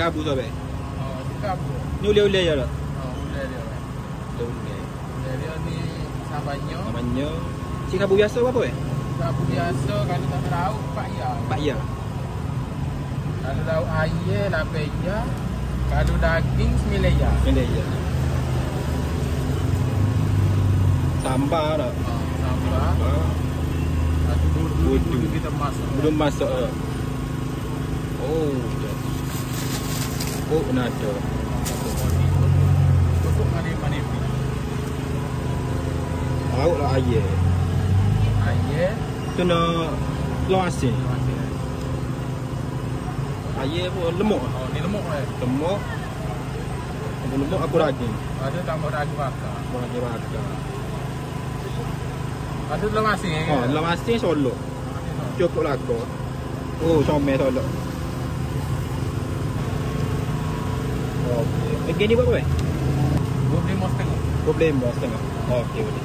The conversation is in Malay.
Kabu tu abang. Oh, Kabu. Ni ulai-ulai je tak? Oh, ulai dia. Ulai. Ulai dia ni sabanyo. Namanya si kabu biasa berapa Kabu biasa kalau tak tahu 4 ya. 4 ya. Kalau tahu air 8 ya. Kalau daging 9 ya. 9 ya. Tambah tak? Tambah. Satu budu kita masak. Belum masak. Oh. Oh, nada. Cukup mana-mana. Lauk lah air. Air. Kena telur asin. Air pun lemuk. Oh, ni lemuk eh. Lemuk. Lemuk aku daging. Ada tambah daging bakar. Daging bakar. Ada telur asin ke? Oh, telur asin solok. Cukup lah aku. Oh, comel solok. Okey. Harga ni berapa? 25 setengah. 25 setengah. Okey, boleh.